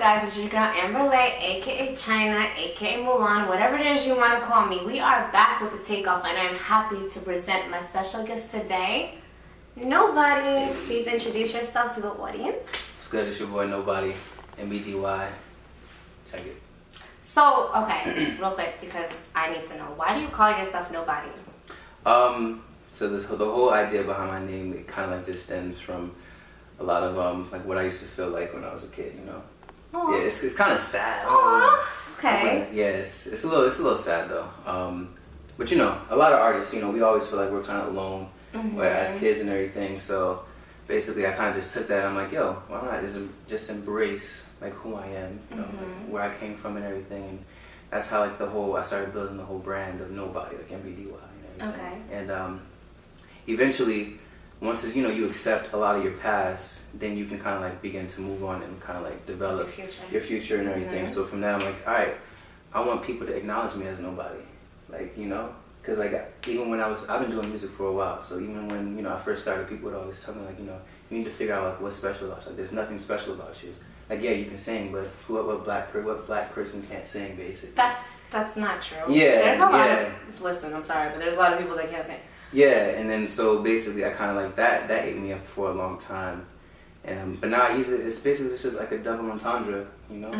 guys? It's your girl m.rose, aka China, aka Mulan, whatever it is you want to call me. We are back with the takeoff, and I'm happy to present my special guest today. Nobody, please introduce yourself to the audience. What's good? It's your boy Nobody, NBDY. Check it. So, okay, real quick, because I need to know, why do you call yourself Nobody? So the whole idea behind my name, it kind of like just stems from a lot of like what I used to feel like when I was a kid, you know. Aww. Yeah, it's kind of sad. Aww. Okay. Yeah, it's a little sad though. But you know, a lot of artists, you know, we always feel like we're kind of alone, like, as kids and everything. So basically, I kind of just took that. I'm like, yo, why not just embrace like who I am, you know, like, where I came from and everything. And that's how like I started building the whole brand of Nobody, like MBDY and everything. Okay. And eventually, once you know you accept a lot of your past, then you can kind of like begin to move on and kind of like develop your future and everything. So from that, I'm like, all right, I want people to acknowledge me as Nobody, like, you know, because like even when I've been doing music for a while, so even when, you know, I first started, people would always tell me like, you know, you need to figure out like what's special about you. Like, there's nothing special about you. Like, yeah, you can sing, but what black person can't sing, basically? That's not true. Yeah, there's a lot of, listen, I'm sorry, but there's a lot of people that can't sing. Yeah, and then so basically I kind of like that ate me up for a long time, and but now I use it. It's basically just like a double entendre, you know.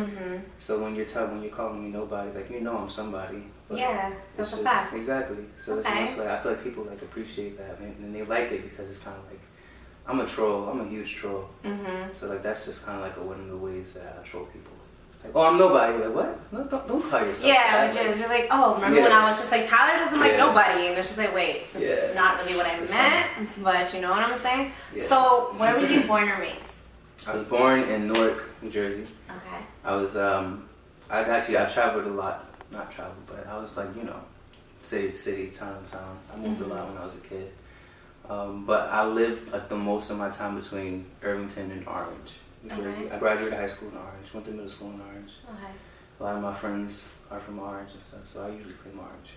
So when you're calling me Nobody, like, you know I'm somebody. Yeah, that's a fact. Exactly. So that's like I feel like people like appreciate that, and they like it because it's kind of like I'm a troll. I'm a huge troll. So like that's just kind of like one of the ways that I troll people. Like, oh, I'm Nobody. Like, what? No, don't call yourself. Yeah, which is, you're like, oh, remember when I was just like, Tyler doesn't like Nobody, and it's just like, wait, that's not really what I meant, but you know what I'm saying? Yeah. So, where were you born or raised? I was born in Newark, New Jersey. Okay. I was, I traveled a lot. Not traveled, but I was like, you know, city to city, town to town. I moved a lot when I was a kid. But I lived like the most of my time between Irvington and Orange, New Jersey. I graduated high school in Orange, went to middle school in Orange. Okay. A lot of my friends are from Orange and stuff, so I usually play Orange.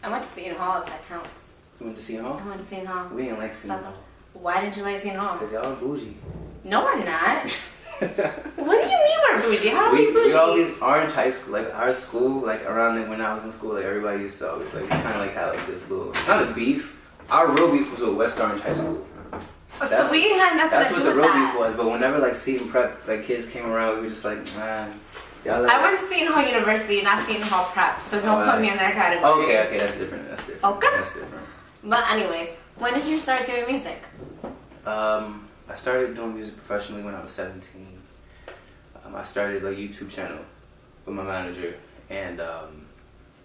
I went to Seton Hall, if that counts. You went to Seton Hall? I went to Seton Hall. We didn't like Seton Hall. Why didn't you like Seton Hall? Because y'all are bougie. No, we're not. What do you mean we're bougie? How are we bougie? We always Orange High School, like our school, like around when I was in school, like everybody used to always like we kind of like had like this little, not a beef. Our real beef was with West Orange High School. So we had nothing to do with that. That's what the real beef was. But whenever like Seton Prep, like kids came around, we were just like, man. I went to Seton Hall University, not Seton Hall Prep, so don't put me in that category. Okay, that's different. Okay. That's different. But anyways, when did you start doing music? I started doing music professionally when I was 17. I started a YouTube channel with my manager, and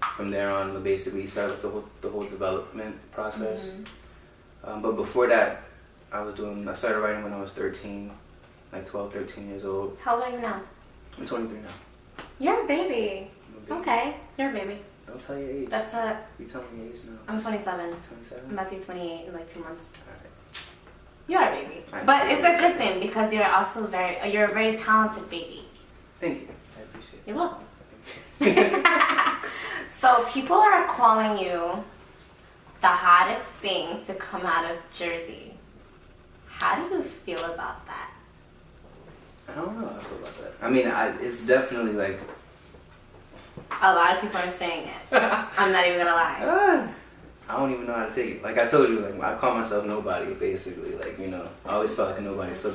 from there on, basically started the whole development process. But before that, I started writing when I was 13, like 12, 13 years old. How old are you now? I'm 23 now. You're a baby. Okay, you're a baby. Don't tell your age. You tell me your age now. I'm 27. 27? I'm about to be 28 in like 2 months. Alright. You are a baby. But it's a good thing because you're also you're a very talented baby. Thank you. I appreciate it. You're welcome. So people are calling you the hottest thing to come out of Jersey. How do you feel about that? I don't know how I feel about that. I mean, it's definitely like... A lot of people are saying it. I'm not even gonna lie. I don't even know how to take it. Like I told you, like I call myself Nobody, basically. Like, you know, I always felt like a nobody. So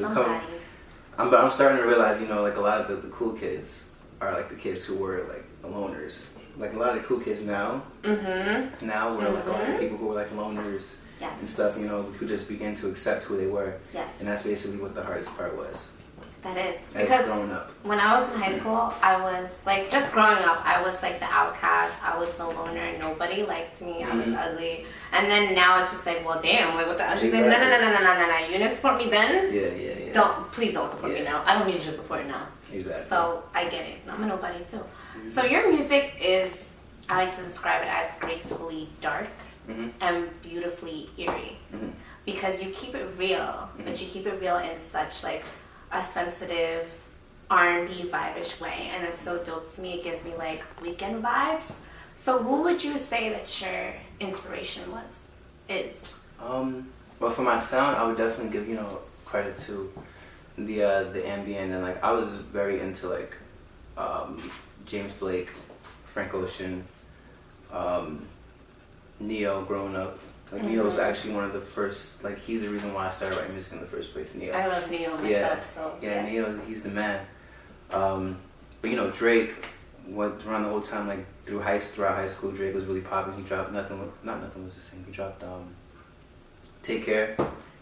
I'm starting to realize, you know, like a lot of the cool kids are like the kids who were like loners. Like a lot of the cool kids now, now we're like all the people who were like loners and stuff, you know, who just began to accept who they were. Yes. And that's basically what the hardest part was. That is. Because growing up. When I was in high school, I was like, just growing up, I was like the outcast. I was the loner. Nobody liked me. I was ugly. And then now it's just like, well, damn, like what the hell? She's like, no. You didn't support me then? Yeah. Please don't support me now. I don't need your support now. Exactly. So I get it. I'm a nobody too. So your music is, I like to describe it as gracefully dark and beautifully eerie. Because you keep it real, but you keep it real in such like a sensitive R&B vibe-ish way, and it's so dope to me. It gives me like weekend vibes. So who would you say that your inspiration is? Well, for my sound, I would definitely give, you know, credit to the ambient, and like I was very into like James Blake, Frank Ocean, Neo growing up. Like Neo was actually one of the first, like he's the reason why I started writing music in the first place. Neo. I love Neo myself, so yeah. Neo, he's the man. But you know, Drake, around the whole time, like throughout high school, Drake was really popular. He dropped Nothing Was the Same. He dropped Take Care,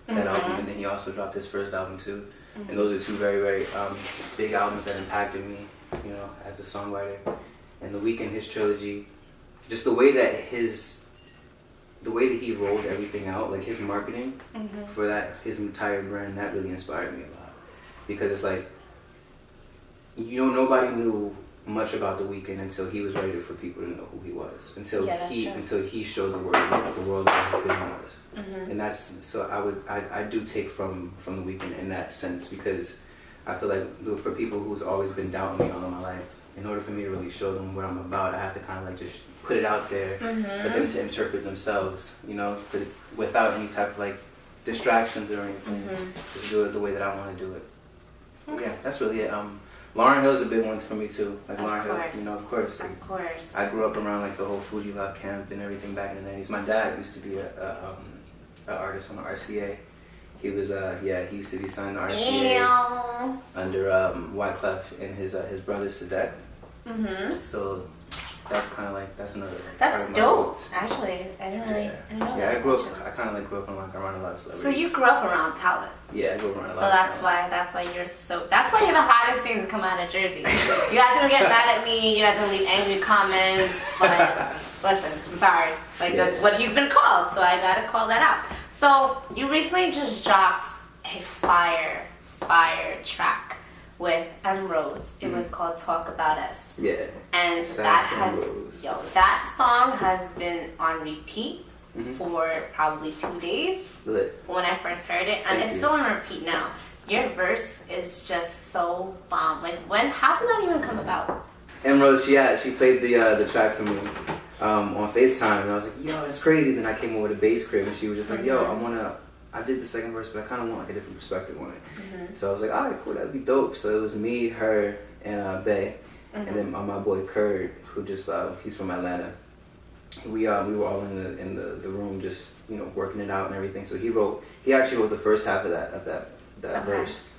that album, and then he also dropped his first album too. And those are two very, very big albums that impacted me, you know, as a songwriter. And The Weeknd, his trilogy, just the way that he rolled everything out, like his marketing for his entire brand, that really inspired me a lot. Because it's like, you know, nobody knew much about The Weeknd until he was ready for people to know who he was. Until he showed the world what his vision was. And that's, so I do take from The Weeknd in that sense, because I feel like for people who's always been doubting me all my life, in order for me to really show them what I'm about, I have to kind of like just put it out there for them to interpret themselves, you know, without any type of like distractions or anything. Just do it the way that I want to do it. Yeah, that's really it. Lauryn Hill's a big one for me too. Like Lauryn Hill, you know, of course. Like, of course. I grew up around like the whole Fuji Rock camp and everything back in the 90s. My dad used to be a artist on the RCA. He was he used to be signed to RCA under Wyclef and his brother Sadet. So that's kind of like, that's another. That's part of dope. roots. Actually, I didn't know Yeah, that. I kind of like grew up around a lot of celebrities. So you grew up around talent. Yeah, I grew up around a lot. So that's why you're the hottest thing to come out of Jersey. You guys don't get mad at me. You guys don't leave angry comments. But listen, I'm sorry. Like that's what he's been called. So I gotta call that out. So you recently just dropped a fire track with m.rose. It was called Talk About Us. Yeah. And that song has been on repeat for probably 2 days when I first heard it, and it's still on repeat now. Your verse is just so bomb. Like how did that even come about? m.rose, she played the track for me on FaceTime, and I was like, yo, that's crazy. Then I came over to bass crib, and she was just like, yo, I did the second verse, but I kind of want like a different perspective on it. So I was like, all right, cool, that'd be dope. So it was me, her, and Bay, and then my boy Kurt, who just he's from Atlanta. We were all in the room, just, you know, working it out and everything. So he actually wrote the first half of that verse.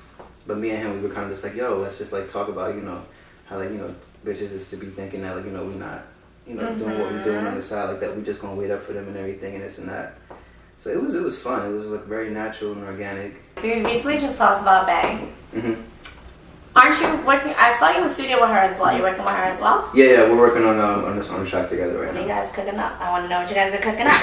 But me and him, we were kind of just like, yo, let's just like talk about, you know, how like, you know, bitches is to be thinking that like, you know, we're not, you know, doing what we're doing on the side, like that we just gonna wait up for them and everything and this and that. So it was fun. It was like very natural and organic. So you recently just talked about Bay. Aren't you working? I saw you in the studio with her as well. You're working with her as well? Yeah, we're working on a track together right now. What are you guys cooking up? I want to know what you guys are cooking up.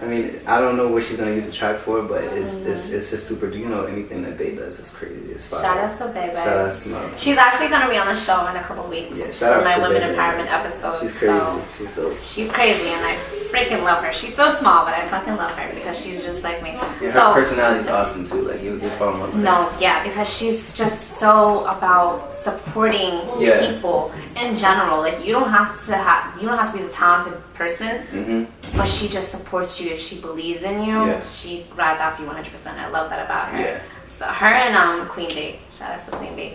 I mean, I don't know what she's gonna use the track for, but it's just super. You know, anything that Bae does is crazy. It's fire. Shout out to Bae. Shout out to Mom. She's actually gonna be on the show in a couple weeks. Yeah, shout out for my to women Bae, empowerment episode. She's crazy. So She's dope. She's crazy, and I freaking love her. She's so small, but I fucking love her because she's just like me. Yeah, her personality's awesome too. Like you fall in love with her. Yeah, because she's just so about supporting people in general. Like you don't have to be the talented person, but she just supports you if she believes in you. Yeah. She rides out for you 100%. I love that about her. Yeah. So her and Queen Bee. Shout out to Queen Bee.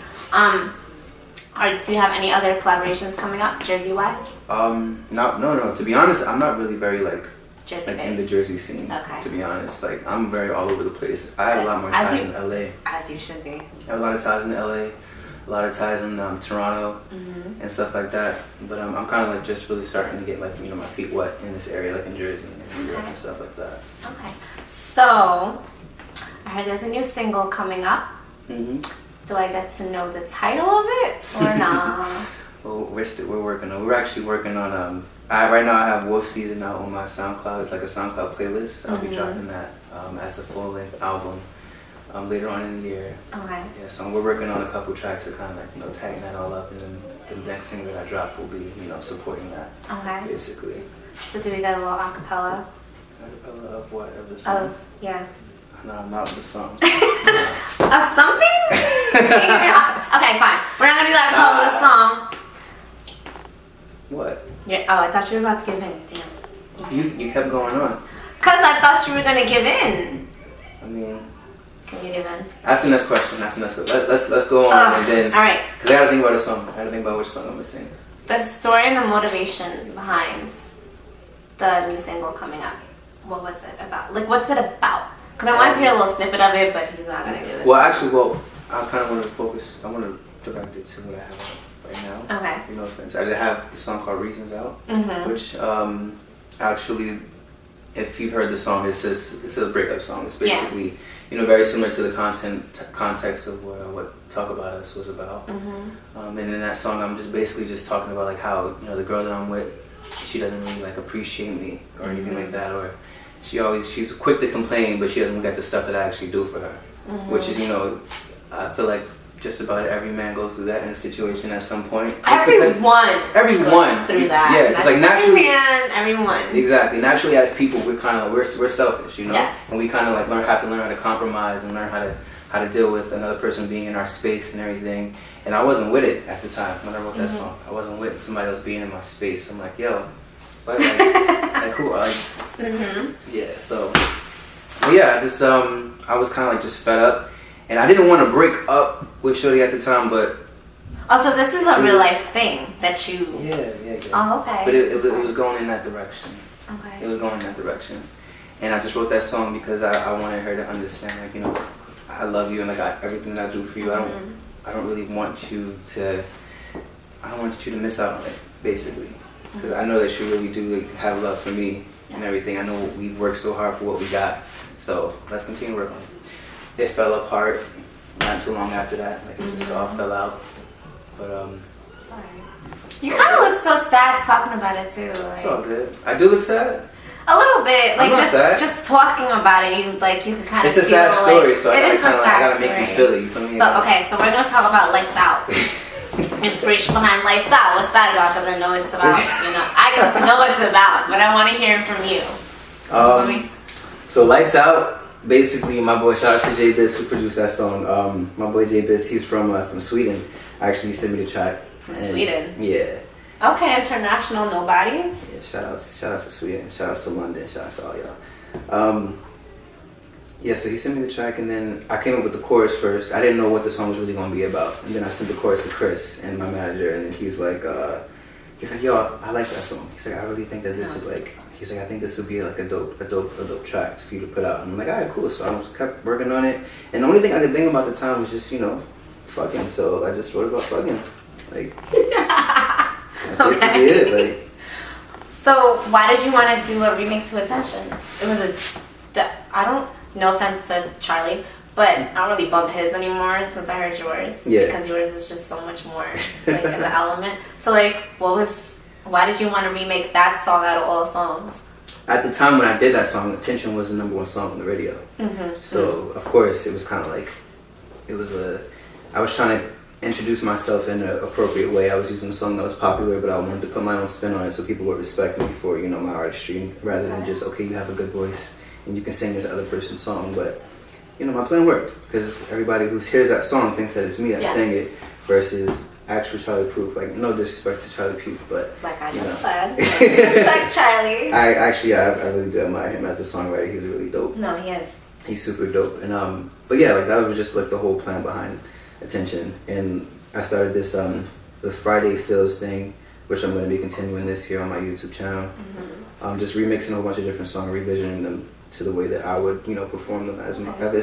Do you have any other collaborations coming up, Jersey wise? No. To be honest, I'm not really very like Jersey in the Jersey scene. Okay. To be honest, like I'm very all over the place. I have a lot more ties in LA. As you should be. I have a lot of ties in LA, a lot of ties in Toronto and stuff like that. But I'm kind of like just really starting to get like, you know, my feet wet in this area, like in Jersey and New York and stuff like that. Okay. So I heard there's a new single coming up. Do I get to know the title of it or not? Well, we're working on. We're actually working on. Right now I have Wolf Season out on my SoundCloud. It's like a SoundCloud playlist. I'll be dropping that as a full length album later on in the year. Okay. Yeah. So we're working on a couple tracks to kind of like, you know, tag that all up, and then the next single that I drop will be, you know, supporting that. Okay. Basically. So do we get a little acapella? Acapella of what? Of the song? No, not the song. Of something? Okay, fine. We're not gonna do that acapella of the song. What? I thought you were about to give in. Damn. You kept going on. Cause I thought you were gonna give in. I mean, Can you give in? That's the next question. Let's go on and then. All right. Because I gotta think about the song. I gotta think about which song I'm gonna sing. The story and the motivation behind the new single coming up. What was it about? Like, what's it about? Because I wanted to hear a little snippet of it, but he's not gonna give it. Well, actually, I kind of want to focus. I want to direct it to what I have right now. Okay. You know, offense. I have the song called "Reasons" out, which actually, if you've heard the song, it's a breakup song. It's basically very similar to the context of what Talk About Us was about. And in that song, I'm just talking about like how the girl that I'm with, she doesn't really like appreciate me or anything like that, or she's quick to complain, but she doesn't look at the stuff that I actually do for her, which is I feel like just about every man goes through that in a situation at some point. Everyone goes through that. Yeah, it's like naturally. Everyone. Exactly. Naturally, as people, we're selfish, Yes. and we kind of like have to learn how to compromise and learn how to deal with another person being in our space and everything. And I wasn't with it at the time when I wrote that song. I wasn't with somebody else being in my space. I'm like, yo, but like cool. Yeah. So, yeah, I was kind of like just fed up. And I didn't want to break up with Shorty at the time, but... Oh, so this is a real life thing that you... Yeah. Oh, okay. But it was going in that direction. Okay. It was going in that direction. And I just wrote that song because I wanted her to understand, like, I love you and like everything that I do for you. I don't really want you to... I don't want you to miss out on it, basically. Because I know that you really do like, have love for me and everything. I know we worked so hard for what we got. So let's continue to work on it. It fell apart not too long after that. Like it just all fell out. But sorry. You kind of look so sad talking about it too. Like, it's all good. I do look sad. A little bit. Like I'm just talking about it, you can kind of. It's a sad story, so I gotta make you feel it. You feel me? So okay, so we're gonna talk about Lights Out. Inspiration behind Lights Out. What's that about? Because I know it's about. I know what it's about, but I want to hear it from you. So Lights Out. Basically, my boy, shout out to J Biz who produced that song. My boy J Biz, he's from Sweden. Actually, he sent me the track. From Sweden? Yeah. Okay, international nobody. Yeah, shout out to Sweden. Shout out to London. Shout out to all y'all. Yeah, so he sent me the track, and then I came up with the chorus first. I didn't know what the song was really gonna be about, and then I sent the chorus to Chris and my manager, and then he's like, yo, I like that song. He's like, I really think that this is like. He's like, I think this would be like a dope track for you to put out. And I'm like, all right, cool. So I just kept working on it. And the only thing I could think about at the time was just, fucking. So I just wrote about fucking. Like, that's basically it. Like. So why did you want to do a remake to Attention? It was no offense to Charlie, but I don't really bump his anymore since I heard yours. Yeah. Because yours is just so much more like in the element. So like, why did you want to remake that song out of all songs? At the time when I did that song, Attention was the #1 song on the radio. So, of course, it was kind of like, I was trying to introduce myself in an appropriate way. I was using a song that was popular, but I wanted to put my own spin on it so people would respect me for, my artistry, rather than just, okay, you have a good voice and you can sing this other person's song. But, my plan worked because everybody who hears that song thinks that it's me that sang it versus... actual Charlie Puth, like no disrespect to Charlie Puth, but like I just said, just like Charlie. I really do admire him as a songwriter. He's really dope. No, he is. He's super dope, and but yeah, like that was just like the whole plan behind Attention, and I started this the Friday Feels thing, which I'm going to be continuing this year on my YouTube channel. Just remixing a whole bunch of different songs, revisioning them to the way that I would perform them as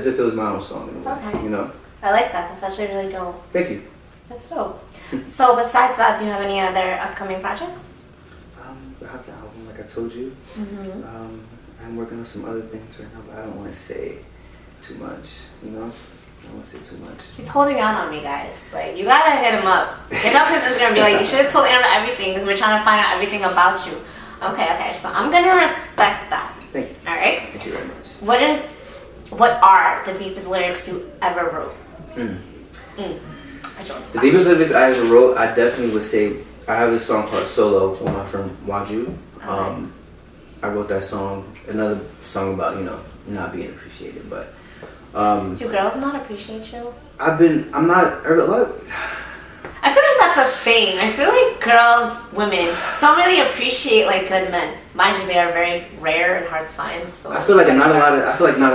if it was my own song. I like that. That's actually really dope. Thank you. That's dope. So besides that, do you have any other upcoming projects? I have the album, like I told you. I'm working on some other things right now, but I don't want to say too much, I don't want to say too much. He's holding out on me, guys. Like, you gotta hit him up. Hit up his Instagram and be like, you should have told Aaron everything because we're trying to find out everything about you. Okay, so I'm gonna respect that. Thank you. Alright? Thank you very much. What are the deepest lyrics you ever wrote? The deepest lyrics I ever wrote, I definitely would say, I have this song called Solo with my friend Waju. I wrote that song, another song about, not being appreciated, but... do girls not appreciate you? I'm not... I feel like that's a thing. I feel like girls, women, don't really appreciate like good men. Mind you, they are very rare and hard to find. So I feel like not a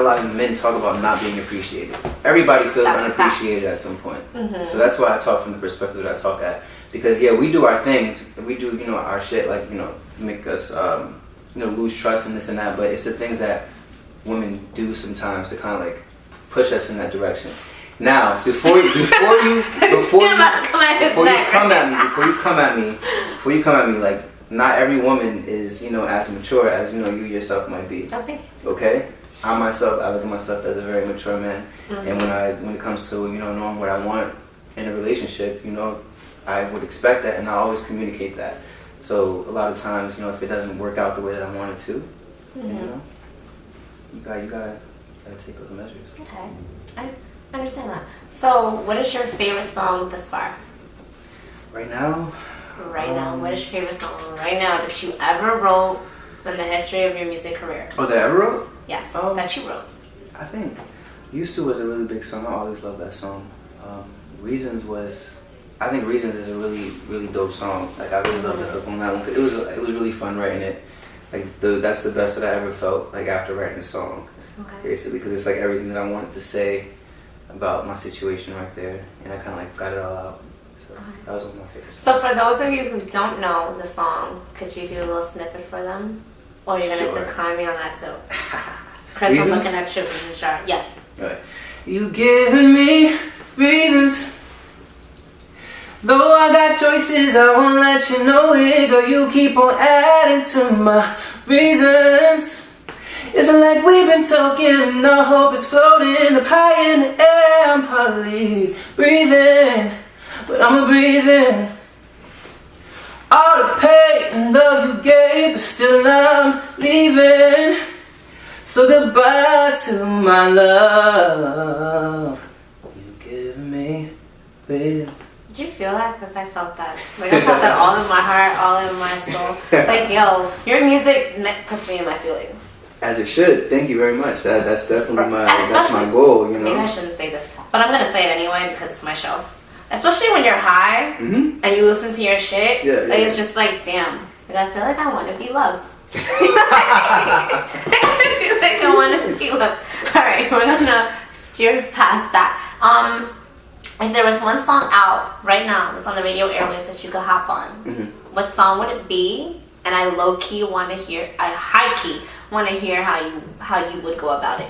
lot of men talk about not being appreciated. Everybody feels unappreciated at some point. Mm-hmm. So that's why I talk from the perspective that I talk at. Because yeah, we do our things, we do our shit, like make us lose trust and this and that. But it's the things that women do sometimes to kind of like push us in that direction. Now, before you come at me, like not every woman is as mature as you yourself might be. Okay. Okay. I look at myself as a very mature man, mm-hmm. and when it comes to knowing what I want in a relationship, I would expect that, and I always communicate that. So a lot of times, if it doesn't work out the way that I want it to, mm-hmm. you gotta take those measures. Okay, I understand that. So, what is your favorite song thus far? Right now, what is your favorite song right now that you ever wrote in the history of your music career? Oh, that I ever wrote? Yes, that you wrote. I think "Used To" was a really big song. I always loved that song. Reasons is a really, really dope song. Like I really loved the hook on that one. It was really fun writing it. Like that's the best that I ever felt like after writing a song. Okay. Basically, because it's like everything that I wanted to say about my situation right there, and I kind of like got it all out. So that was one of my favorites. So for those of you who don't know the song, could you do a little snippet for them, or you're gonna decline me on that too? Chris, I'm looking at you. This is sharp. Yes. Okay. You giving me reasons. Though I got choices, I won't let you know it. Girl, you keep on adding to my reasons. It's like we've been talking and our hope is floating up high in the air. I'm hardly breathing, but I'm breathing. All the pain and love you gave, but still I'm leaving. So goodbye to my love. You give me reasons. Did you feel that? Because I felt that. Like I felt that all in my heart, all in my soul. Like your music puts me in my feelings. As it should. Thank you very much. That's definitely my goal. Maybe I shouldn't say this, but I'm gonna say it anyway because it's my show. Especially when you're high and you listen to your shit. Yeah, it's just like, damn. Like I feel like I want to be loved. I feel like I want to be loved. All right, we're gonna steer past that. If there was one song out right now that's on the radio airways that you could hop on, what song would it be? And I low key want to hear, I high key want to hear how you would go about it.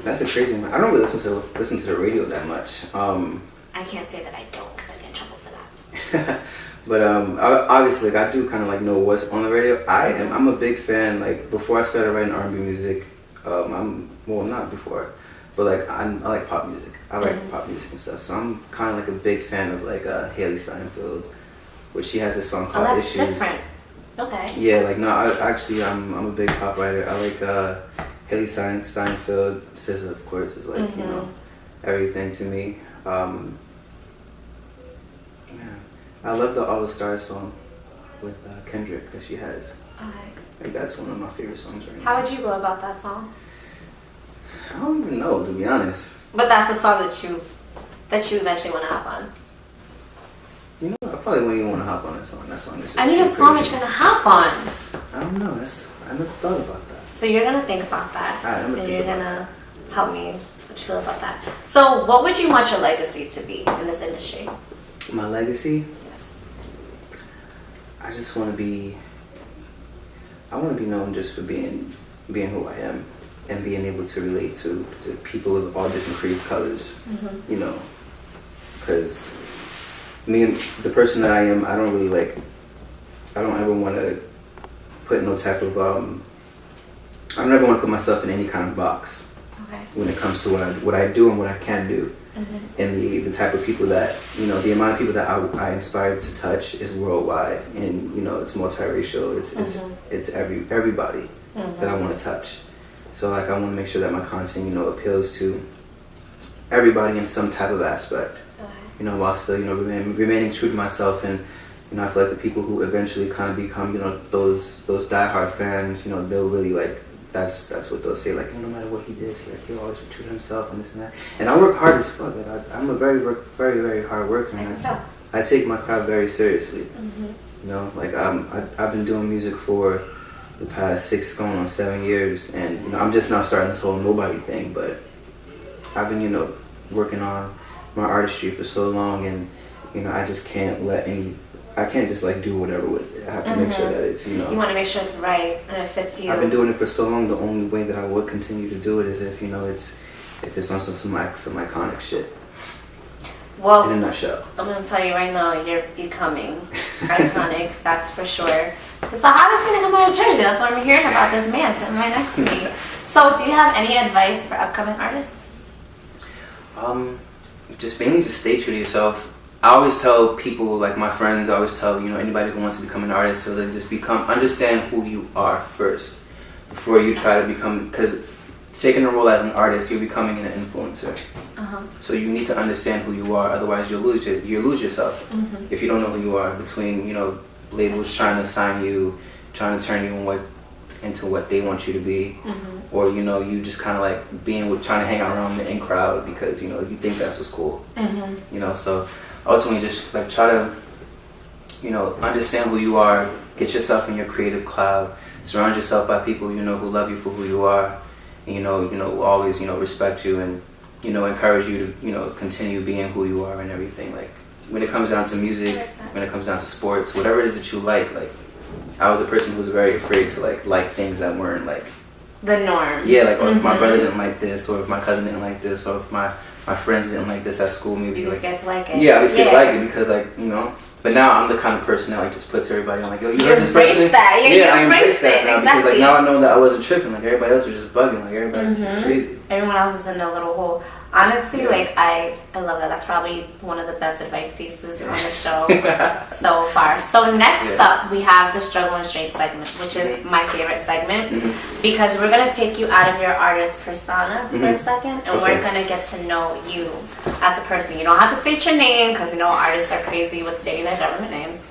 That's a crazy one. I don't really listen to the radio that much. I can't say that I don't because I get in trouble for that. But obviously, like, I do kind of like know what's on the radio. I'm a big fan. Like before I started writing R&B music, not before, but like I like pop music. I write pop music and stuff. So I'm kind of like a big fan of like Haley Steinfeld, which she has this song called that's Issues. Different. Okay. Yeah, like no, I'm a big pop writer. I like Haley Steinfeld. SZA, of course, is like everything to me. I love the All the Stars song with Kendrick that she has. Okay. Like that's one of my favorite songs right now. How would you go about that song? I don't even know, to be honest. But that's the song that you eventually want to hop on. I probably wouldn't even want to hop on that song. That song is just I need a song that you're gonna hop on. I don't know. I never thought about that. So you're gonna think about that, and you're gonna tell me what you feel about that. So, what would you want your legacy to be in this industry? My legacy? Yes. I just want to be. I want to be known just for being who I am and being able to relate to people of all different creeds, colors. Because me and the person that I am, I don't really I don't ever want to put no type of I don't ever want to put myself in any kind of box. Okay. When it comes to what I do and what I can do, and the type of people that the amount of people that I inspire to touch is worldwide, and it's multiracial. It's everybody that I want to touch. So like I want to make sure that my content appeals to everybody in some type of aspect. While still remaining true to myself, and I feel like the people who eventually kind of become those diehard fans, they'll really that's what they'll say. Like, no matter what he did, he'll always treat himself and this and that. And I work hard as fuck. Like, I'm a very, very hard worker. And I take my craft very seriously. You know, like I've been doing music for the past 6 going on 7 years, and you know, I'm just now starting this whole nobody thing. But I've been, you know, working on my artistry for so long, and you know, I just can't I can't just like do whatever with it. I have to make sure that it's, you know. You want to make sure it's right and it fits you. I've been doing it for so long. The only way that I would continue to do it is if, you know, if it's on some iconic shit. Well, in a nutshell, I'm gonna tell you right now, you're becoming iconic. That's for sure. It's the hottest thing to come out of Jersey. That's what I'm hearing about this man sitting right next to me. So, do you have any advice for upcoming artists? Just mainly just stay true to yourself. I always tell people, like my friends, I always tell, you know, anybody who wants to become an artist, so then just understand who you are first before you try to become, because taking a role as an artist, you're becoming an influencer. So you need to understand who you are, otherwise you'll lose yourself. If you don't know who you are, between, you know, labels trying to sign you, trying to turn you into what they want you to be, or, you know, you just kind of like trying to hang out around the in crowd because, you know, you think that's what's cool. You know, so ultimately just like try to, you know, understand who you are, get yourself in your creative cloud, surround yourself by people, you know, who love you for who you are, and, you know, always, you know, respect you and, you know, encourage you to, you know, continue being who you are and everything. Like when it comes down to music, when it comes down to sports, whatever it is that you like I was a person who was very afraid to like things that weren't like the norm. Yeah, like, or if my brother didn't like this, or if my cousin didn't like this, or if my friends didn't like this at school, maybe like scared to like it. Yeah, I was scared to like it because, like, you know. But now I'm the kind of person that like just puts everybody on, like, yo, you heard this person? That. Yeah, I embrace that now exactly. because like now I know that I wasn't tripping. Like everybody else was just bugging. Like everybody's just crazy. Everyone else is in a little hole. Honestly, like I love that. That's probably one of the best advice pieces on the show so far. So next up, we have the Struggle and Strength segment, which is my favorite segment because we're gonna take you out of your artist persona for a second, and we're gonna get to know you as a person. You don't have to state your name because you know artists are crazy with stating their government names,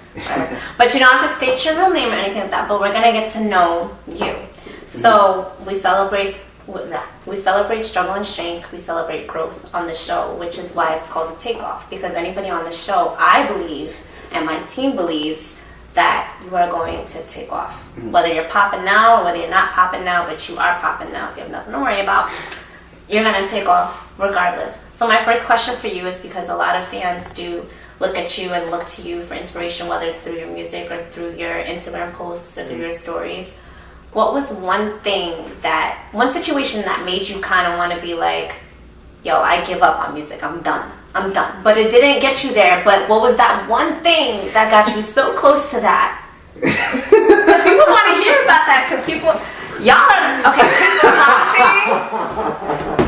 but you don't have to state your real name or anything like that. But we're gonna get to know you. So we celebrate struggle and strength, we celebrate growth on the show, which is why it's called the Takeoff, because anybody on the show, I believe, and my team believes, that you are going to take off. Whether you're popping now or whether you're not popping now, but you are popping now, so you have nothing to worry about. You're going to take off regardless. So my first question for you is, because a lot of fans do look at you and look to you for inspiration, whether it's through your music or through your Instagram posts or through your stories. What was one situation that made you kind of want to be like, yo, I give up on music, I'm done. But it didn't get you there, but what was that one thing that got you so close to that? Because people want to hear about that, because y'all are, okay,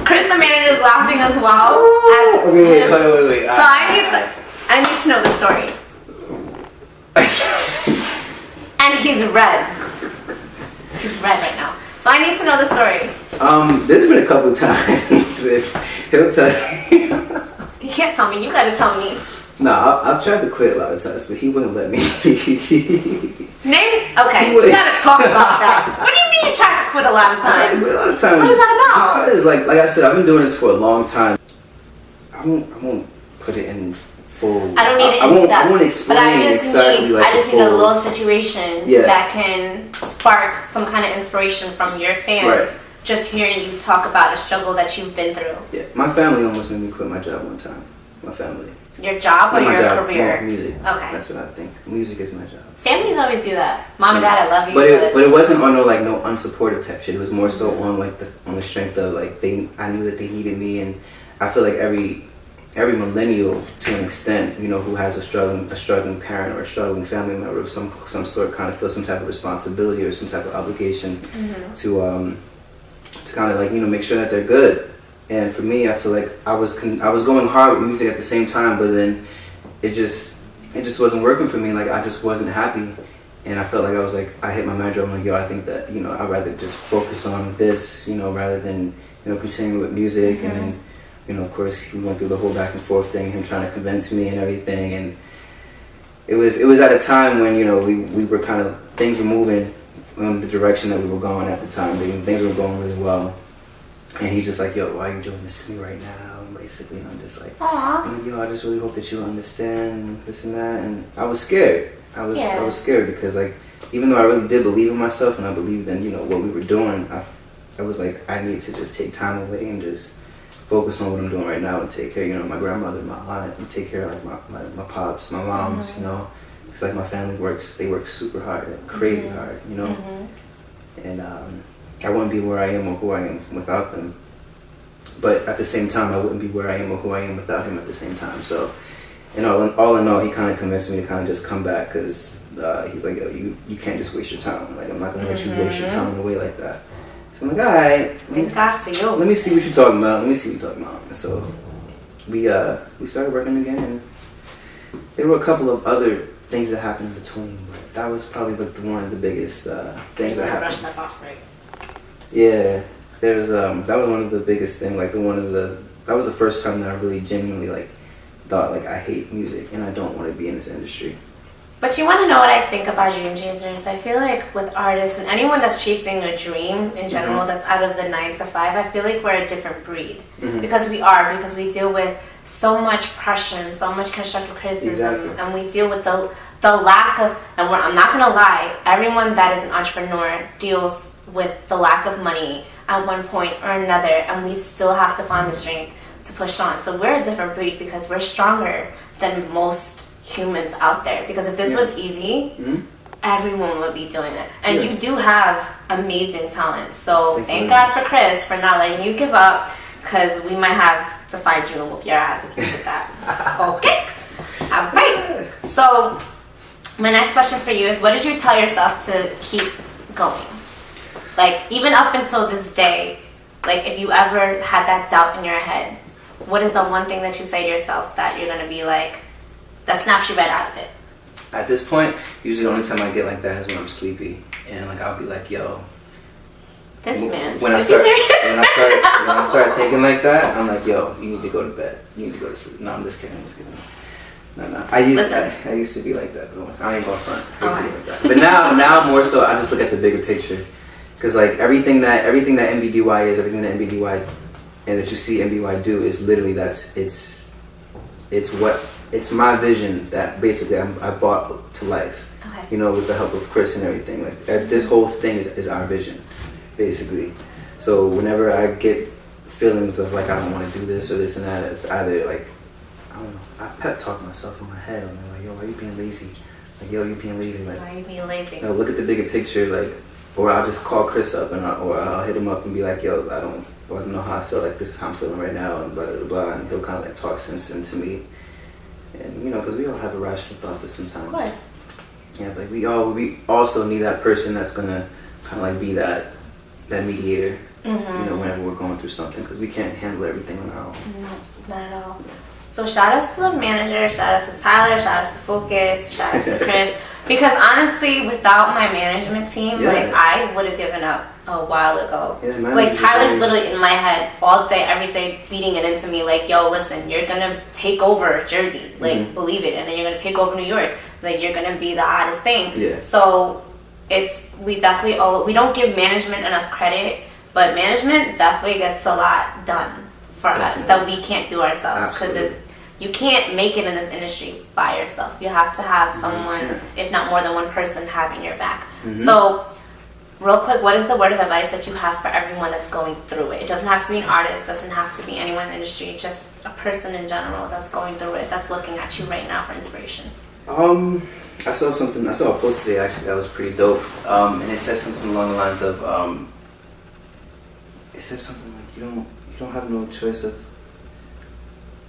Chris the manager is laughing as well. Okay, wait. So I need to know the story. And he's red. He's red right now. So I need to know the story. There's been a couple times. He'll tell you. He can't tell me. You gotta tell me. No, I've tried to quit a lot of times, but he wouldn't let me. Name? Okay, we gotta talk about that. What do you mean you tried to quit a lot of times? A lot of times. What is that about? Because, like I said, I've been doing this for a long time. I won't put it in full. I don't need it in depth. I won't explain exactly I just need a little situation that can spark some kind of inspiration from your fans. Right. Just hearing you talk about a struggle that you've been through. Yeah, my family almost made me quit my job one time. My family. Your job or your career? No, music. Okay. That's what I think. Music is my job. Families always do that. Mom and Dad, I love you. But it wasn't on no unsupportive type shit. It was more so on on the strength of I knew that they needed me, and I feel like every millennial, to an extent, you know, who has a struggling parent or a struggling family member of some sort, kind of feels some type of responsibility or some type of obligation to kind of make sure that they're good. And for me, I feel like I was going hard with music at the same time, but then it just wasn't working for me. Like I just wasn't happy, and I felt like I hit my manager. I'm like, yo, I think that I'd rather just focus on this, rather than continue with music. And then of course we went through the whole back and forth thing, him trying to convince me and everything. And it was at a time when we were kind of, things were moving the direction that we were going at the time. Things were going really well. And he's just like, yo, why are you doing this to me right now? And basically, I'm just like, I'm like, yo, I just really hope that you understand this and that. And I was scared. I was scared because, like, even though I really did believe in myself and I believed in, you know, what we were doing, I was like, I need to just take time away and just focus on what I'm doing right now and take care, you know, my grandmother, my aunt, and take care of, like, my pops, my moms, you know. It's like my family they work super hard, like crazy hard, you know. And I wouldn't be where I am or who I am without them. But at the same time, I wouldn't be where I am or who I am without him at the same time. So, you know, all in all, he kind of convinced me to kind of just come back because he's like, yo, you can't just waste your time. Like, I'm not going to let you waste your time in a way like that. So I'm like, all right. Thank God for you. Let me see what you're talking about. And so we started working again, and there were a couple of other things that happened in between, but that was probably one of the biggest things that happened. Brush that off, right? Yeah, there's that was one of the biggest things. Like that was the first time that I really genuinely like thought like I hate music and I don't want to be in this industry. But you want to know what I think about dream chasers? I feel like with artists and anyone that's chasing a dream in general that's out of the 9 to 5, I feel like we're a different breed. Because we deal with so much pressure and so much constructive criticism, and we deal with the lack of, and I'm not going to lie, everyone that is an entrepreneur deals with the lack of money at one point or another, and we still have to find the strength to push on. So we're a different breed because we're stronger than most humans out there, because if this was easy, everyone would be doing it. And you do have amazing talent, so thank God for Chris for not letting you give up, because we might have to find you and whoop your ass if you did that. Okay, all right. So my next question for you is, what did you tell yourself to keep going? Like, even up until this day, like, if you ever had that doubt in your head, what is the one thing that you say to yourself that you're gonna be like, that snaps you right out of it? At this point, usually the only time I get like that is when I'm sleepy, and like I'll be like, "Yo, this man." When I start thinking like that, I'm like, "Yo, you need to go to bed. You need to go to sleep." No, I'm just kidding. No. I used to be like that. Though. I ain't going front. I used to be like that. But now more so, I just look at the bigger picture, because like everything that NBDY is, everything that NBDY and that you see NBDY do is literally it's my vision that basically I brought to life, you know, with the help of Chris and everything. Like this whole thing is our vision, basically. So whenever I get feelings of like I don't want to do this or this and that, it's either like, I don't know, I pep talk myself in my head. I'm like, yo, why are you being lazy? Like, yo, you being lazy. Like, why are you being lazy? You know, look at the bigger picture, like, or I'll just call Chris up or I'll hit him up and be like, yo, I don't know how I feel, like this is how I'm feeling right now, and blah blah blah, and he'll kind of like talk sense into me. And you know, because we all have irrational thoughts at sometimes. Of course. Yeah, but we also need that person that's gonna kind of like be that mediator. You know, whenever we're going through something, because we can't handle everything on our own. No, not at all. So shout outs to the manager, shout outs to Tyler, shout outs to Focus, shout outs to Chris. Because honestly, without my management team, like I would have given up a while ago. Like Tyler's literally in my head all day, every day, beating it into me. Like, yo, listen, you're gonna take over Jersey, like believe it, and then you're gonna take over New York. Like you're gonna be the hottest thing. Yeah. So we don't give management enough credit, but management definitely gets a lot done for us that we can't do ourselves, because you can't make it in this industry by yourself. You have to have someone, if not more than one person, having your back. So, real quick, what is the word of advice that you have for everyone that's going through it? It doesn't have to be an artist, doesn't have to be anyone in the industry, just a person in general that's going through it, that's looking at you right now for inspiration. I saw a post today actually that was pretty dope, and it said something along the lines of, it said something like you don't have no choice of,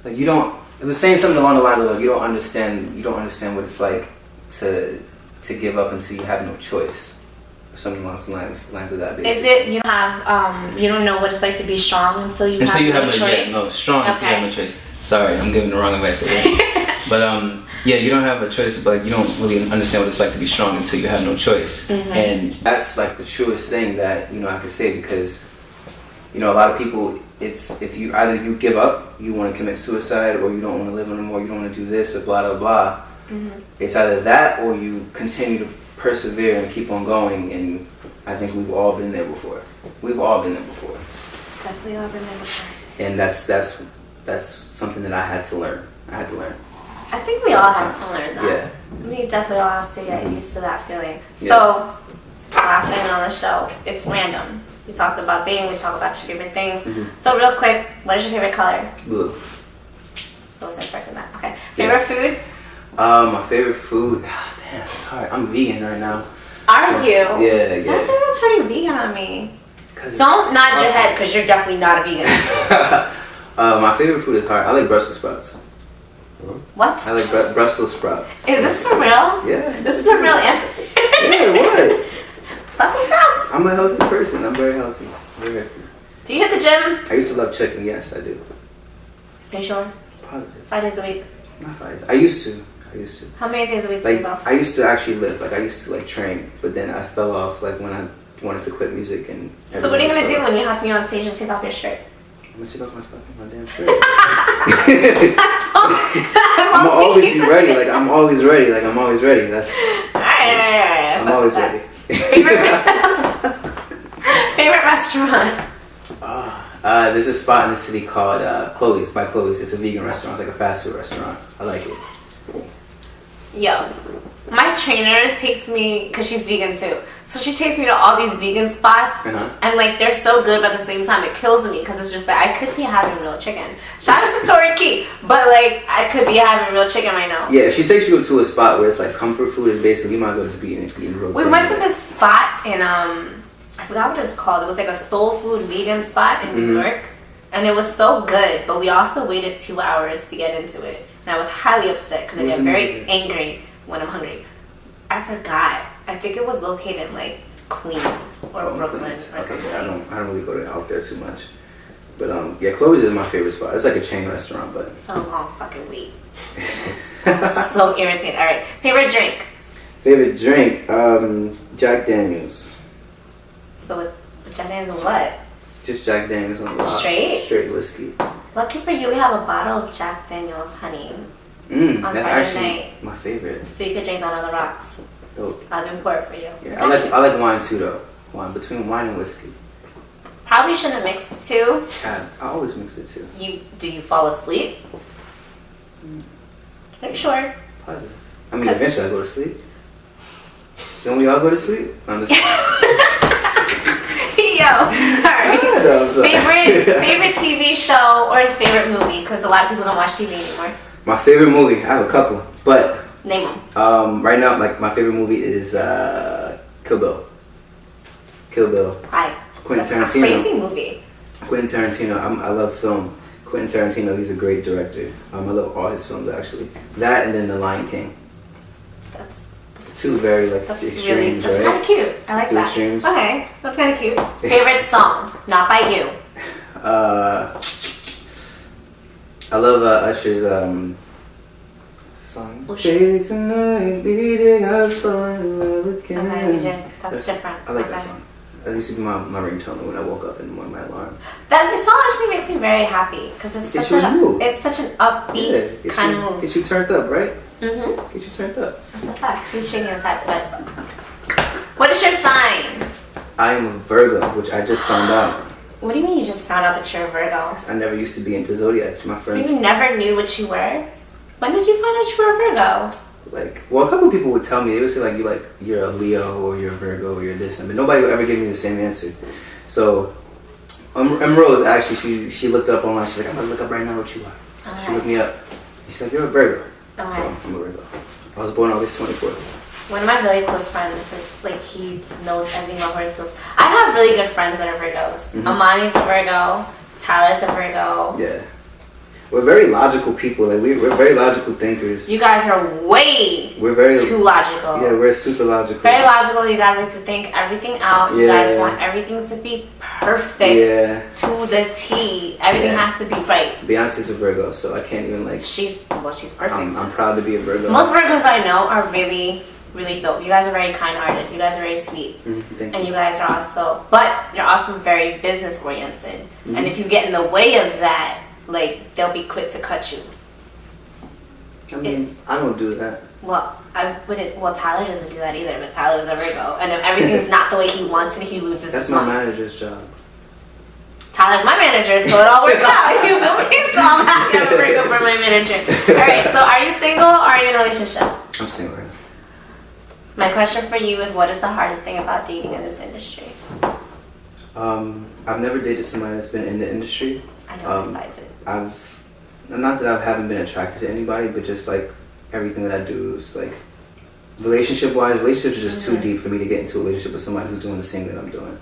like you don't. It was saying something along the lines of like you don't understand what it's like to give up until you have no choice, or something along the lines of that. Basically. Is it you don't know what it's like to be strong until you have no choice? Strong until you have no choice. Sorry, I'm giving the wrong advice again. But you don't have a choice, but you don't really understand what it's like to be strong until you have no choice. And that's like the truest thing that I could say, because a lot of people, it's if you either you give up, you want to commit suicide, or you don't want to live anymore, you don't want to do this or blah blah blah. It's either that or you continue to persevere and keep on going, and I think we've all been there before. We've all been there before. Definitely all been there before. And that's something that I had to learn. I think we all have to learn that. Yeah. We definitely all have to get used to that feeling. So, last segment on the show, it's random. We talked about dating, we talked about your favorite things. So real quick, what is your favorite color? Blue. I was expecting that. Okay. Favorite food? My favorite food, damn, it's hard. I'm vegan right now. Are you? Yeah. Why is everyone turning vegan on me? Don't nod your head, because you're definitely not a vegan. My favorite food is hard. I like Brussels sprouts. What? I like Brussels sprouts. Is this for real? Yeah. This is a real answer. Yeah, what? Brussels sprouts? I'm a healthy person. I'm very healthy. Very healthy. Do you hit the gym? I used to love chicken. Yes, I do. Are you sure? Positive. 5 days a week? Not 5 days. I used to. How many days a week do you go? I used to actually lift. Like, I used to, like, train. But then I fell off, like, when I wanted to quit music. And so what are you going to do when you have to be on stage and take off your shirt? I'm going to take off my damn shirt. I'm always be ready. Like, I'm always ready. I'm always ready. That's... Alright. I'm always ready. Favorite restaurant? There's a spot in the city called Chloe's, by Chloe's. It's a vegan restaurant. It's like a fast food restaurant. I like it. Yo, my trainer takes me, because she's vegan too, so she takes me to all these vegan spots, and like they're so good, but at the same time it kills me, because it's just like I could be having real chicken. Shout out to Tori Key, but like I could be having real chicken right now. Yeah, if she takes you to a spot where it's like comfort food, is basically, you might as well just be eating real. We went to this spot in I forgot what it was called. It was like a soul food vegan spot in New York, and it was so good, but we also waited 2 hours to get into it. And I was highly upset because I get very angry when I'm hungry. I forgot. I think it was located in like Queens or Brooklyn or something. Yeah, I don't really go out there too much. But yeah, Chloe's is my favorite spot. It's like a chain restaurant, but so long fucking wait. I'm so irritated. All right, favorite drink. Favorite drink, Jack Daniels. So with Jack Daniels and what? Just Jack Daniels on the rocks. Straight whiskey. Lucky for you, we have a bottle of Jack Daniels honey on that's Friday actually night. My favorite. So you could drink that on the rocks. Dope. I've been poured for you. Yeah, I like wine too though. Wine, between wine and whiskey. Probably shouldn't mix the two. I always mix it too. Do you fall asleep? Are you sure? Positive. I mean, eventually I go to sleep. Don't we all go to sleep? I'm just... Yo, alright. Favorite TV show or favorite movie? Because a lot of people don't watch TV anymore. My favorite movie, I have a couple, but name them. Right now, like my favorite movie is Kill Bill. Kill Bill. Hi. Quentin Tarantino. That's a crazy movie. Quentin Tarantino. I love film. Quentin Tarantino. He's a great director. I love all his films actually. That and then The Lion King. That's two very extremes, that's right? kind of cute. I like two that. Extremes. Okay, that's kind of cute. Favorite song, not by you. I love Usher's song. Baby tonight, DJ got us falling in love again. Okay, DJ, that's different. I like that song. That used to be my ringtone when I woke up in the morning, my alarm. That song actually makes me very happy because it's such an upbeat kind of move. Gets you turned up, right? Mm-hmm. Get you turned up. That's a fact. He's shaking his head, but what is your sign? I am a Virgo, which I just found out. What do you mean you just found out that you're a Virgo? I never used to be into zodiacs. My friends. So you never knew what you were? When did you find out you were a Virgo? Well, a couple of people would tell me, they would say you're a Leo or you're a Virgo or you're this, but nobody would ever give me the same answer. So, m.rose actually, she looked up online. She's like, I'm gonna look up right now what you are. Okay. She looked me up. She's like, you're a Virgo. Okay. So I'm a Virgo. I was born August 24th. One of my really close friends is he knows everything about horoscopes. I have really good friends that are Virgos. Mm-hmm. Amani's a Virgo. Tyler's a Virgo. Yeah. We're very logical people. We're very logical thinkers. You guys are too logical. Yeah, we're super logical. Very logical. You guys like to think everything out. You guys want everything to be perfect to the T. Everything has to be right. Beyonce's a Virgo, so I can't even She's perfect. I'm proud to be a Virgo. Most Virgos I know are really, really dope. You guys are very kind-hearted. You guys are very sweet. Mm-hmm, and you guys are you're also very business-oriented. Mm-hmm. And if you get in the way of that, they'll be quick to cut you. I mean, I don't do that. Well, I wouldn't. Well, Tyler doesn't do that either. But Tyler's a Virgo, and if everything's not the way he wants it, he loses. That's his my mind. manager's job. Tyler's my manager, so it all works out. You feel me? So I'm happy I'm a Virgo for my manager. All right. So, are you single or are you in a relationship? I'm single right now. My question for you is, what is the hardest thing about dating in this industry? I've never dated somebody that's been in the industry. I don't advise it. Not that I haven't been attracted to anybody, but just like everything that I do is like relationship-wise, relationships are just too deep for me to get into a relationship with somebody who's doing the same that I'm doing.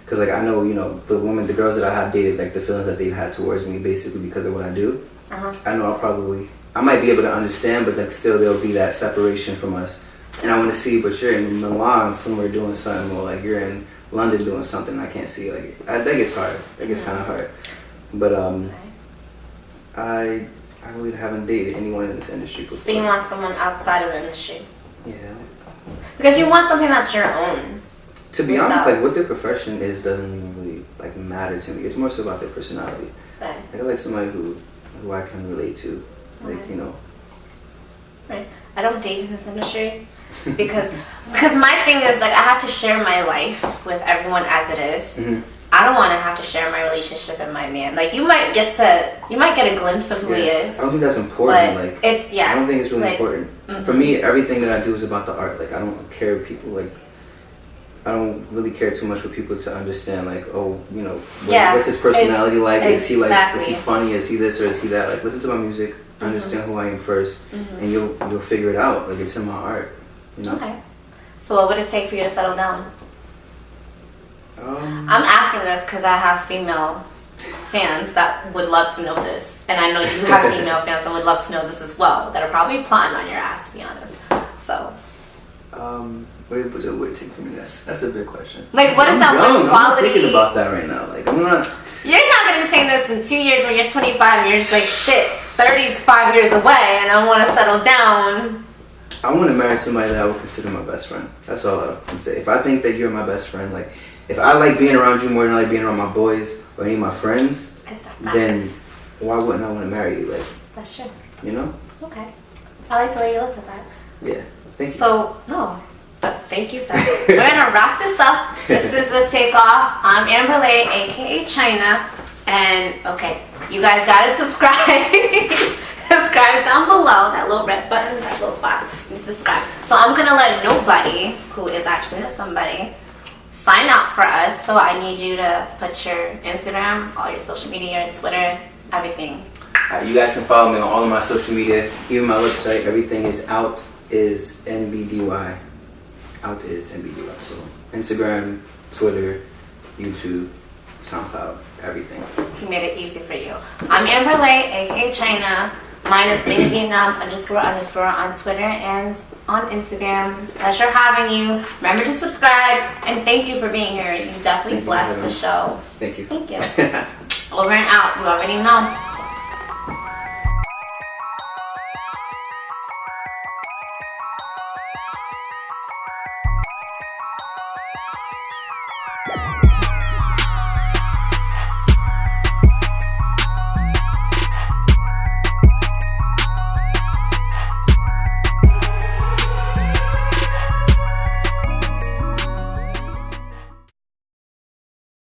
Because like I know, you know, the girls that I have dated, like the feelings that they've had towards me, basically because of what I do. I know I might be able to understand, but like still there'll be that separation from us. And I want to see, but you're in Milan somewhere doing something, or like you're in London doing something. I can't see. Like I think it's hard. It gets kind of hard. But I really haven't dated anyone in this industry before. So you want someone outside of the industry? Yeah. Because you want something that's your own. To be honest, like what their profession is doesn't even really like matter to me. It's more so about their personality. Right. Like, I like somebody who I can relate to. Like, you know. Right. I don't date in this industry because my thing is like I have to share my life with everyone as it is. I don't want to have to share my relationship and my man. Like you might get a glimpse of who he is. I don't think that's important. But like it's I don't think it's really important. For me, everything that I do is about the art. Like I don't care if people like. I don't really care too much for people to understand, like, oh, you know, what's his personality like? Is he like, is he funny? Is he this or is he that? Like, listen to my music, understand who I am first, and you'll figure it out. Like, it's in my art, you know. Okay. So, what would it take for you to settle down? I'm asking this because I have female fans that would love to know this, and I know you have female fans that would love to know this as well. That are probably plotting on your ass, to be honest. So. What would it take for me? That's a big question. Like, what is that one quality? I'm thinking about that right now. Like, I'm not. You're not gonna be saying this in 2 years when you're 25 and you're just like, shit, 30's 5 years away and I want to settle down. I want to marry somebody that I would consider my best friend. That's all I can say. If I think that you're my best friend, like, if I like being around you more than I like being around my boys or any of my friends, then why wouldn't I want to marry you? Like, that's true. You know? Okay. I like the way you looked at that. Yeah. Thank you. So, no. Thank you, Fed. We're gonna wrap this up. This is the takeoff. I'm m.rose, aka China, and okay, you guys gotta subscribe. Subscribe down below, that little red button, that little box. You subscribe. So I'm gonna let nobody who is actually a somebody sign up for us. So I need you to put your Instagram, all your social media, your Twitter, everything. You guys can follow me on all of my social media, even my website. Everything is out. Is NBDY. Out is NBDY. So Instagram, Twitter, YouTube, SoundCloud, everything. He made it easy for you. I'm m.rose, aka China. Mine is Vietnam __ on Twitter and on Instagram. It's a pleasure having you. Remember to subscribe and thank you for being here. You definitely blessed the show. Thank you. Thank you. Over and out. You already know.